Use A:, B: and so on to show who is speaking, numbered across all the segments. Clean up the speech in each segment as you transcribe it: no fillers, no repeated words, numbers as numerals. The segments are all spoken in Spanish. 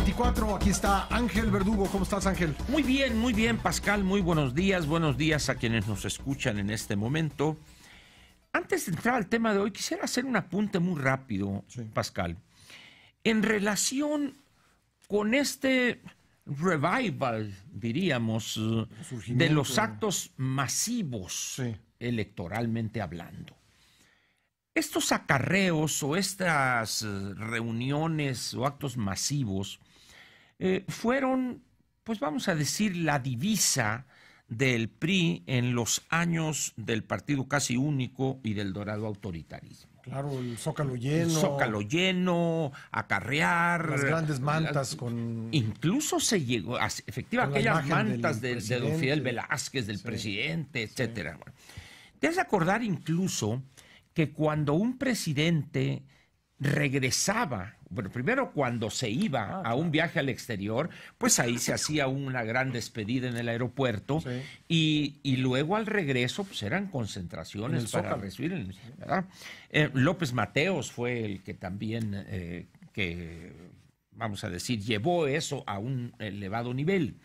A: 24. Aquí está Ángel Verdugo. ¿Cómo estás, Ángel?
B: Muy bien, Pascal. Muy buenos días a quienes nos escuchan en este momento. Antes de entrar al tema de hoy, quisiera hacer un apunte muy rápido, sí, Pascal. En relación con este revival, diríamos, de los actos masivos, sí, electoralmente hablando. Estos acarreos o estas reuniones o actos masivos fueron, pues vamos a decir, la divisa del PRI en los años del partido casi único y del dorado autoritarismo.
A: Claro, el Zócalo lleno.
B: Zócalo lleno, acarrear.
A: Las grandes mantas con...
B: Incluso se llegó, efectivamente, aquellas mantas de don Fidel Velázquez, del presidente, etcétera. Sí. Bueno, debes acordar incluso que cuando un presidente regresaba, bueno, primero cuando se iba a un viaje al exterior, pues ahí se hacía una gran despedida en el aeropuerto, sí, y luego al regreso pues eran concentraciones para recibir, ¿verdad? López Mateos fue el que también, que vamos a decir, llevó eso a un elevado nivel.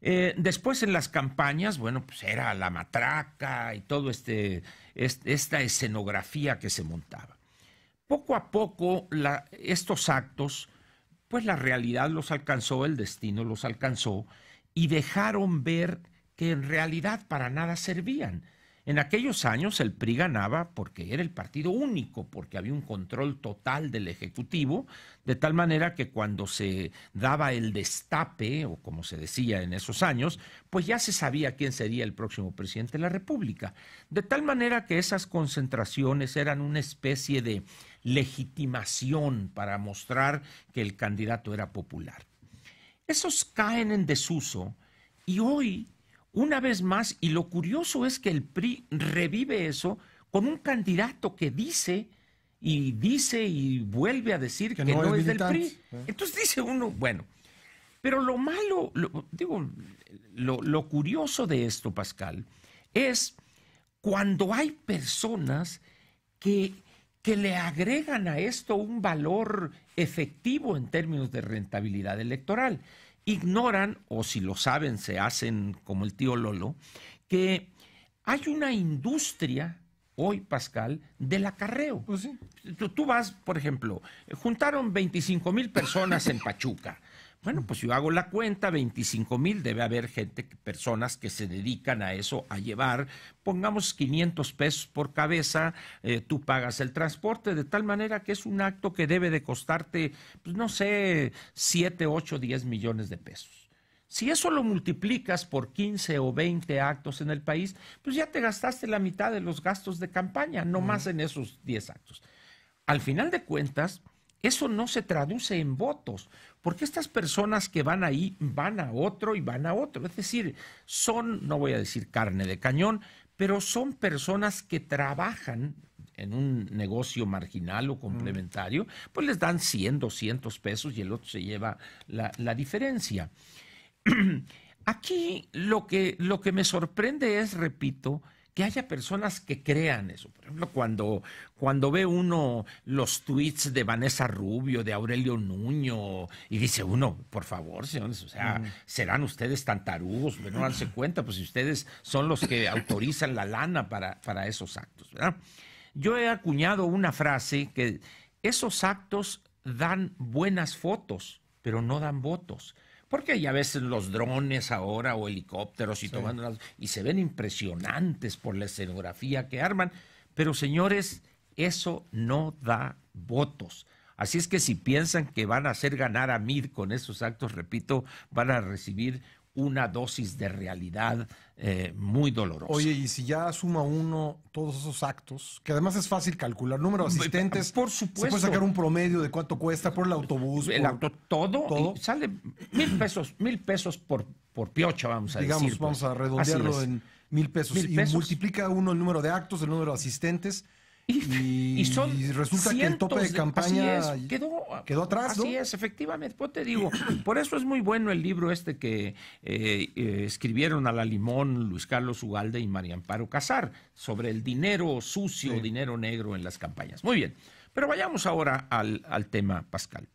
B: Después en las campañas, bueno, pues era la matraca y todo esta escenografía que se montaba. Poco a poco estos actos, pues la realidad los alcanzó, el destino los alcanzó y dejaron ver que en realidad para nada servían. En aquellos años el PRI ganaba porque era el partido único, porque había un control total del Ejecutivo, de tal manera que cuando se daba el destape, o como se decía en esos años, pues ya se sabía quién sería el próximo presidente de la República. De tal manera que esas concentraciones eran una especie de legitimación para mostrar que el candidato era popular. Esos caen en desuso y hoy, una vez más, y lo curioso es que el PRI revive eso con un candidato que dice y vuelve a decir que no es del PRI. Entonces dice uno, bueno, pero lo malo, lo curioso de esto, Pascal, es cuando hay personas que le agregan a esto un valor efectivo en términos de rentabilidad electoral. Ignoran, o si lo saben, se hacen como el tío Lolo, que hay una industria hoy, Pascal, del acarreo. Pues sí. Tú vas, por ejemplo, juntaron 25,000 personas en Pachuca. Bueno, pues yo hago la cuenta, 25,000, debe haber personas que se dedican a eso, a llevar, pongamos 500 pesos por cabeza, tú pagas el transporte, de tal manera que es un acto que debe de costarte, pues no sé, 7, 8, 10 millones de pesos. Si eso lo multiplicas por 15 o 20 actos en el país, pues ya te gastaste la mitad de los gastos de campaña, no más en esos 10 actos. Al final de cuentas, eso no se traduce en votos, porque estas personas que van ahí van a otro y van a otro. Es decir, son, no voy a decir carne de cañón, pero son personas que trabajan en un negocio marginal o complementario, pues les dan 100, 200 pesos y el otro se lleva la diferencia. Aquí lo que me sorprende es, repito, que haya personas que crean eso. Por ejemplo, cuando ve uno los tweets de Vanessa Rubio, de Aurelio Nuño, y dice uno, por favor, señores, o sea, ¿serán ustedes tan tarugos? No darse cuenta, pues si ustedes son los que autorizan la lana para esos actos, ¿verdad? Yo he acuñado una frase que esos actos dan buenas fotos, pero no dan votos. Porque ya ves los drones ahora o helicópteros y se ven impresionantes por la escenografía que arman. Pero señores, eso no da votos. Así es que si piensan que van a hacer ganar a Mid con esos actos, repito, van a recibir una dosis de realidad muy dolorosa.
A: Oye, y si ya suma uno todos esos actos, que además es fácil calcular, número de asistentes,
B: por supuesto,
A: se puede sacar un promedio de cuánto cuesta por el autobús.
B: Todo. Sale 1,000 pesos por piocha, vamos a decir.
A: Vamos a redondearlo en 1,000 pesos. Y multiplica uno el número de actos, el número de asistentes. Y resulta que el tope de campaña quedó atrás, ¿no?
B: Así es, efectivamente. Pues te digo, por eso es muy bueno el libro que escribieron a la limón Luis Carlos Ugalde y María Amparo Casar sobre el dinero sucio, dinero negro en las campañas. Muy bien, pero vayamos ahora al tema, Pascal.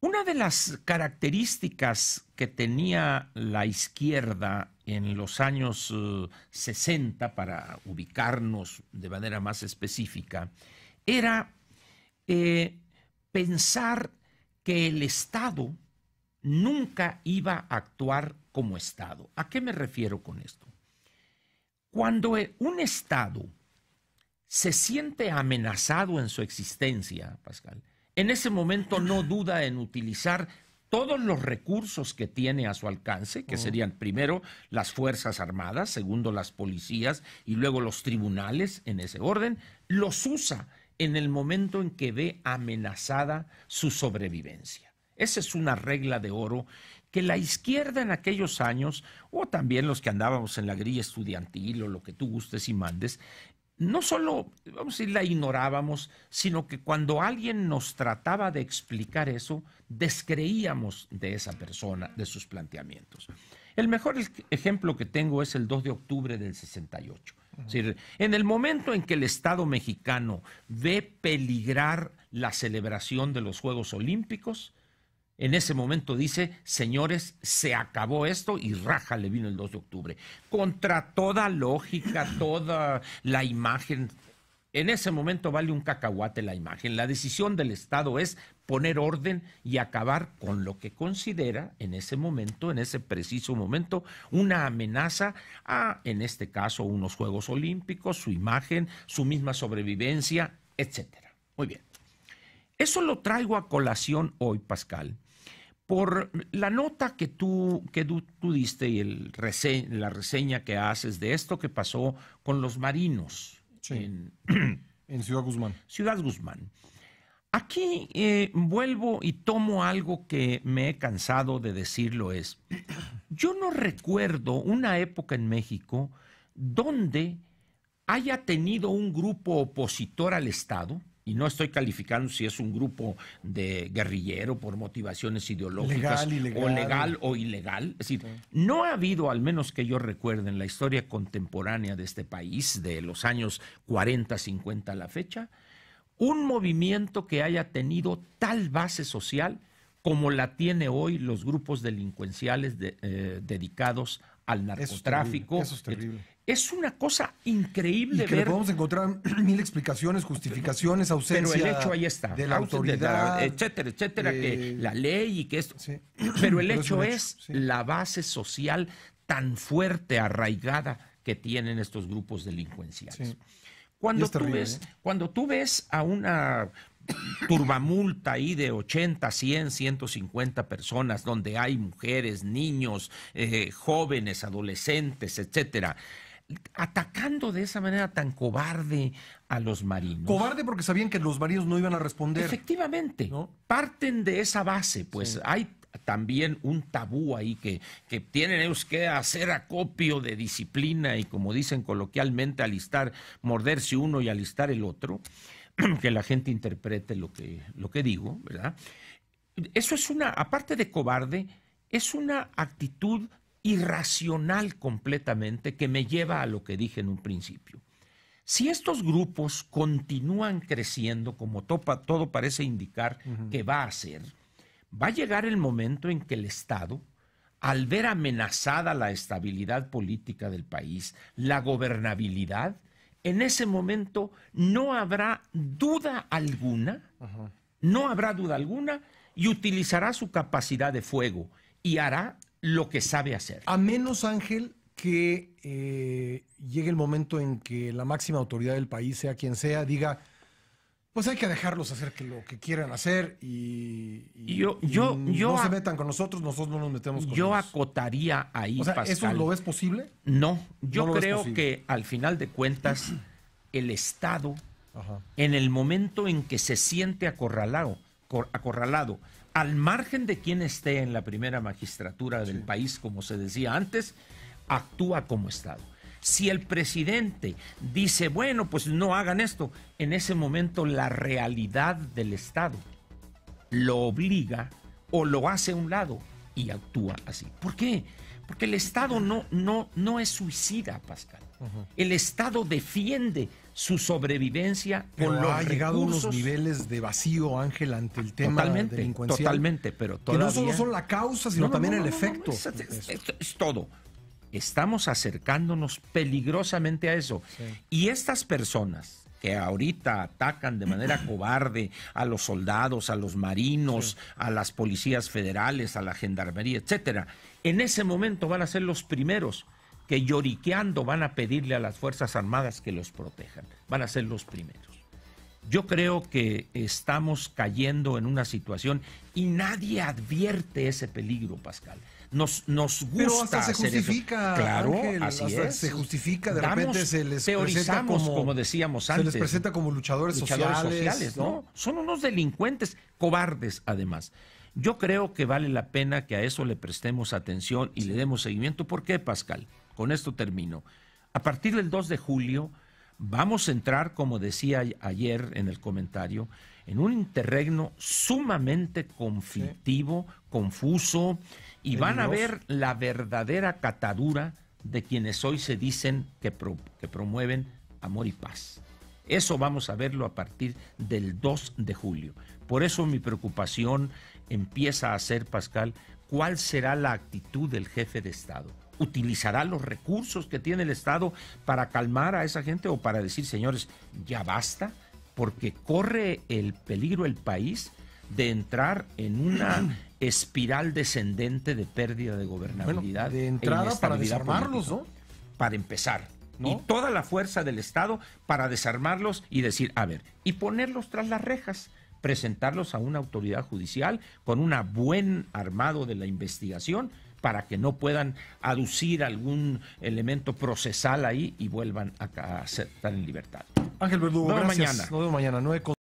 B: Una de las características que tenía la izquierda en los años 60, para ubicarnos de manera más específica, era pensar que el Estado nunca iba a actuar como Estado. ¿A qué me refiero con esto? Cuando un Estado se siente amenazado en su existencia, Pascal, en ese momento no duda en utilizar todos los recursos que tiene a su alcance, que serían primero las Fuerzas Armadas, segundo las policías y luego los tribunales, en ese orden, los usa en el momento en que ve amenazada su sobrevivencia. Esa es una regla de oro que la izquierda en aquellos años, o también los que andábamos en la grilla estudiantil o lo que tú gustes y mandes, no solo, vamos a decir, la ignorábamos, sino que cuando alguien nos trataba de explicar eso, descreíamos de esa persona, de sus planteamientos. El mejor ejemplo que tengo es el 2 de octubre del 68. Es decir, en el momento en que el Estado mexicano ve peligrar la celebración de los Juegos Olímpicos, en ese momento dice, señores, se acabó esto, y raja le vino el 2 de octubre. Contra toda lógica, toda la imagen. En ese momento vale un cacahuate la imagen. La decisión del Estado es poner orden y acabar con lo que considera en ese momento, en ese preciso momento, una amenaza a, en este caso, unos Juegos Olímpicos, su imagen, su misma sobrevivencia, etcétera. Muy bien. Eso lo traigo a colación hoy, Pascal, por la nota que tú diste y la reseña que haces de esto que pasó con los marinos en
A: Ciudad Guzmán.
B: Ciudad Guzmán. Aquí vuelvo y tomo algo que me he cansado de decirlo es, yo no recuerdo una época en México donde haya tenido un grupo opositor al Estado, y no estoy calificando si es un grupo de guerrillero por motivaciones ideológicas, o legal o ilegal. Es decir, no ha habido, al menos que yo recuerde en la historia contemporánea de este país, de los años 40, 50 a la fecha, un movimiento que haya tenido tal base social como la tiene hoy los grupos delincuenciales dedicados al narcotráfico.
A: Eso es terrible.
B: Es una cosa increíble.
A: Y que le podemos encontrar mil explicaciones, justificaciones, ausencia.
B: Pero el hecho ahí está.
A: De la autoridad.
B: Etcétera, etcétera, que la ley y que esto. Sí. Pero el hecho es la base social tan fuerte, arraigada, que tienen estos grupos delincuenciales. Sí. Cuando tú ves a una turbamulta ahí de 80, 100, 150 personas, donde hay mujeres, niños, jóvenes, adolescentes, etcétera, atacando de esa manera tan cobarde a los marinos.
A: Cobarde porque sabían que los marinos no iban a responder.
B: Efectivamente, ¿no? Parten de esa base, pues sí. Hay también un tabú ahí que tienen ellos que hacer acopio de disciplina y, como dicen coloquialmente, morderse uno y alistar el otro, que la gente interprete lo que digo, ¿verdad? Eso es aparte de cobarde, es una actitud irracional completamente que me lleva a lo que dije en un principio. Si estos grupos continúan creciendo, como todo parece indicar que va a ser, va a llegar el momento en que el Estado, al ver amenazada la estabilidad política del país, la gobernabilidad, en ese momento no habrá duda alguna, y utilizará su capacidad de fuego y hará lo que sabe hacer.
A: A menos, Ángel, que llegue el momento en que la máxima autoridad del país, sea quien sea, diga, pues hay que dejarlos hacer lo que quieran hacer y no se metan con nosotros no nos metemos con ellos.
B: Yo acotaría ahí,
A: o sea,
B: Pascal.
A: ¿eso lo ves posible?
B: No, yo creo que al final de cuentas el Estado, en el momento en que se siente acorralado, al margen de quien esté en la primera magistratura del país, como se decía antes, actúa como Estado. Si el presidente dice, bueno, pues no hagan esto, en ese momento la realidad del Estado lo obliga o lo hace a un lado y actúa así. ¿Por qué? Porque el Estado no es suicida, Pascal. El Estado defiende su sobrevivencia
A: con
B: los
A: ha llegado a
B: recursos.
A: unos niveles de vacío, Ángel, ante el tema delincuencial.
B: Totalmente, pero
A: Que
B: todavía...
A: no solo son la causa, sino también el efecto.
B: Es todo. Estamos acercándonos peligrosamente a eso. Sí. Y estas personas que ahorita atacan de manera cobarde a los soldados, a los marinos, a las policías federales, a la gendarmería, etcétera, en ese momento van a ser los primeros que lloriqueando van a pedirle a las Fuerzas Armadas que los protejan. Van a ser los primeros. Yo creo que estamos cayendo en una situación y nadie advierte ese peligro, Pascal. Nos gusta.
A: Pero hasta se justifica,
B: claro,
A: Ángel,
B: así
A: hasta
B: es.
A: Se justifica, de repente se les presenta
B: como decíamos antes.
A: Se les presenta como luchadores sociales,
B: ¿no? Son unos delincuentes cobardes, además. Yo creo que vale la pena que a eso le prestemos atención y le demos seguimiento. ¿Por qué, Pascal? Con esto termino. A partir del 2 de julio vamos a entrar, como decía ayer en el comentario, en un interregno sumamente conflictivo, confuso, y van a ver la verdadera catadura de quienes hoy se dicen que promueven amor y paz. Eso vamos a verlo a partir del 2 de julio. Por eso mi preocupación empieza a ser, Pascal, ¿cuál será la actitud del jefe de Estado? ¿Utilizará los recursos que tiene el Estado para calmar a esa gente o para decir, señores, ya basta? Porque corre el peligro el país de entrar en una espiral descendente de pérdida de gobernabilidad.
A: Bueno, de entrada para desarmarlos, política,
B: ¿no? Para empezar. ¿No? Y toda la fuerza del Estado para desarmarlos y decir, a ver, y ponerlos tras las rejas, presentarlos a una autoridad judicial con un buen armado de la investigación para que no puedan aducir algún elemento procesal ahí y vuelvan a estar en libertad.
A: Ángel Verdugo, gracias.
B: Nos vemos mañana.
A: Nos vemos mañana.